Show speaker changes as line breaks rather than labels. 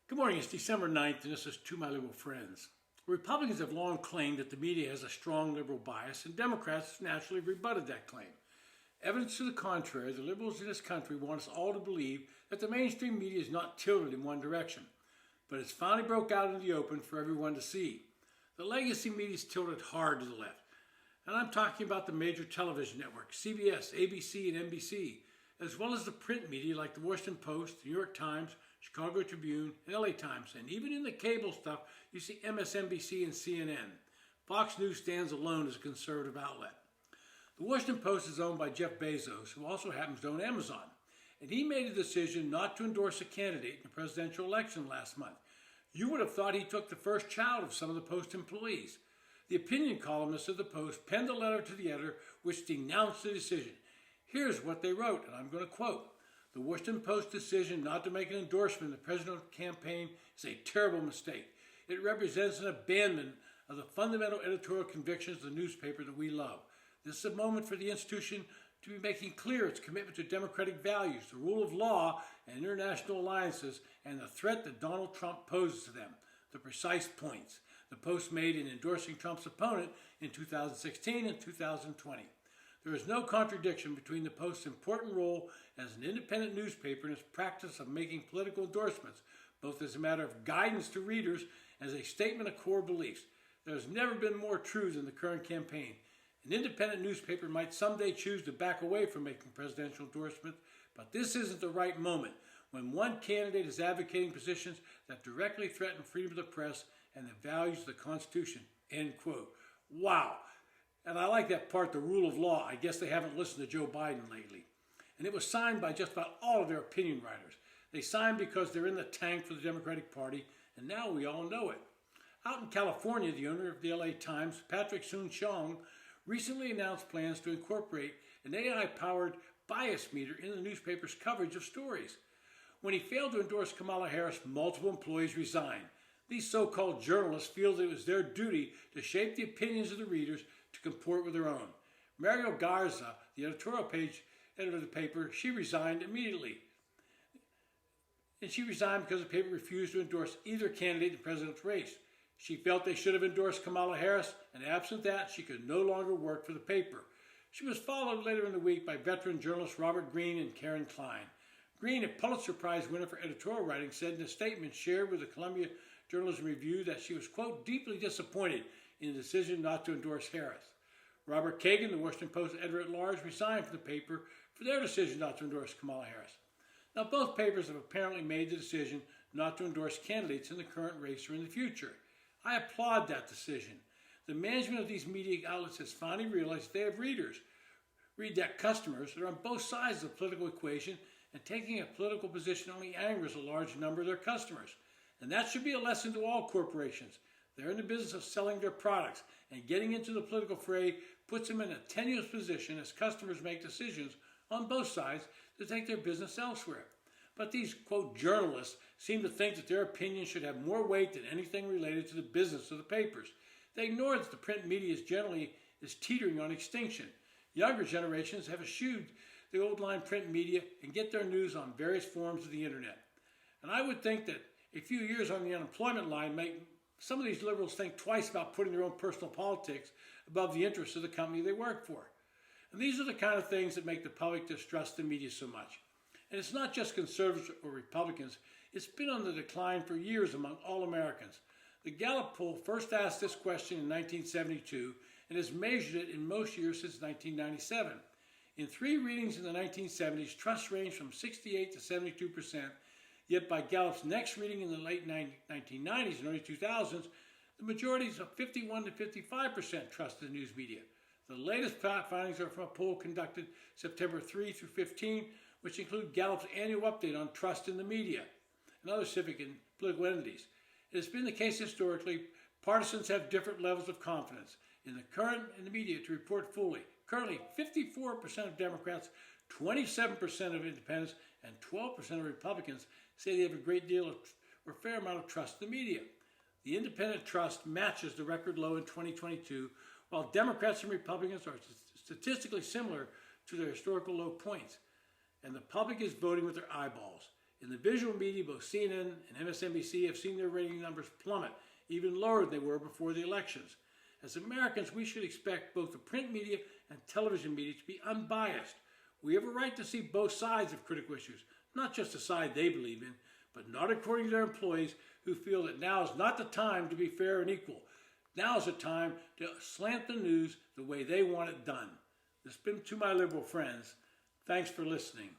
Good morning, it's December 9th, and this is To My Liberal Friends. Republicans have long claimed that the media has a strong liberal bias, and Democrats naturally rebutted that claim. Evidence to the contrary, the liberals in this country want us all to believe that the mainstream media is not tilted in one direction, but it's finally broke out in the open for everyone to see. The legacy media is tilted hard to the left, and I'm talking about the major television networks, CBS, ABC, and NBC, as well as the print media like the Washington Post, the New York Times, Chicago Tribune, and LA Times, and even in the cable stuff, you see MSNBC and CNN. Fox News stands alone as a conservative outlet. The Washington Post is owned by Jeff Bezos, who also happens to own Amazon, and he made a decision not to endorse a candidate in the presidential election last month. You would have thought he took the first child of some of the Post employees. The opinion columnists of the Post penned a letter to the editor which denounced the decision. Here's what they wrote, and I'm going to quote. The Washington Post decision not to make an endorsement in the presidential campaign is a terrible mistake. It represents an abandonment of the fundamental editorial convictions of the newspaper that we love. This is a moment for the institution to be making clear its commitment to democratic values, the rule of law, and international alliances, and the threat that Donald Trump poses to them. The precise points the Post made in endorsing Trump's opponent in 2016 and 2020. There is no contradiction between the Post's important role as an independent newspaper and its practice of making political endorsements, both as a matter of guidance to readers and as a statement of core beliefs. There has never been more true than the current campaign. An independent newspaper might someday choose to back away from making presidential endorsements, but this isn't the right moment when one candidate is advocating positions that directly threaten freedom of the press and the values of the Constitution. End quote. Wow. And I like that part, the rule of law. I guess they haven't listened to Joe Biden lately. And it was signed by just about all of their opinion writers. They signed because they're in the tank for the Democratic Party, and now we all know it. Out in California, the owner of the LA Times, Patrick Soon-Shiong, recently announced plans to incorporate an AI-powered bias meter in the newspaper's coverage of stories. When he failed to endorse Kamala Harris, multiple employees resigned. These so-called journalists feel that it was their duty to shape the opinions of the readers to comport with their own. Mario Garza, the editorial page editor of the paper, she resigned immediately. And she resigned because the paper refused to endorse either candidate in the presidential race. She felt they should have endorsed Kamala Harris, and absent that, she could no longer work for the paper. She was followed later in the week by veteran journalists Robert Greene and Karen Klein. Greene, a Pulitzer Prize winner for editorial writing, said in a statement shared with the Columbia Journalism Review that she was, quote, deeply disappointed in the decision not to endorse Harris. Robert Kagan, the Washington Post editor-at-large, resigned from the paper for their decision not to endorse Kamala Harris. Now, both papers have apparently made the decision not to endorse candidates in the current race or in the future. I applaud that decision. The management of these media outlets has finally realized they have readers. Read that customers that are on both sides of the political equation, and taking a political position only angers a large number of their customers. And that should be a lesson to all corporations. They're in the business of selling their products, and getting into the political fray puts them in a tenuous position as customers make decisions on both sides to take their business elsewhere. But these, quote, journalists seem to think that their opinions should have more weight than anything related to the business of the papers. They ignore that the print media is teetering on extinction. Younger generations have eschewed the old line print media and get their news on various forms of the internet. And I would think that a few years on the unemployment line make some of these liberals think twice about putting their own personal politics above the interests of the company they work for. And these are the kind of things that make the public distrust the media so much. And it's not just conservatives or Republicans. It's been on the decline for years among all Americans. The Gallup poll first asked this question in 1972 and has measured it in most years since 1997. In 3 readings in the 1970s, trust ranged from 68 to 72%, yet by Gallup's next reading in the late 1990s and early 2000s, the majority is of 51 to 55% trust in the news media. The latest findings are from a poll conducted September 3 through 15, which include Gallup's annual update on trust in the media and other civic and political entities. It has been the case historically, partisans have different levels of confidence in the media to report fully. Currently, 54% of Democrats, 27% of independents, and 12% of Republicans say they have a great deal or fair amount of trust in the media. The independent trust matches the record low in 2022, while Democrats and Republicans are statistically similar to their historical low points. And the public is voting with their eyeballs. In the visual media, both CNN and MSNBC have seen their rating numbers plummet, even lower than they were before the elections. As Americans, we should expect both the print media and television media to be unbiased. We have a right to see both sides of critical issues, not just the side they believe in, but not according to their employees who feel that now is not the time to be fair and equal. Now is the time to slant the news the way they want it done. This has been To My Liberal Friends. Thanks for listening.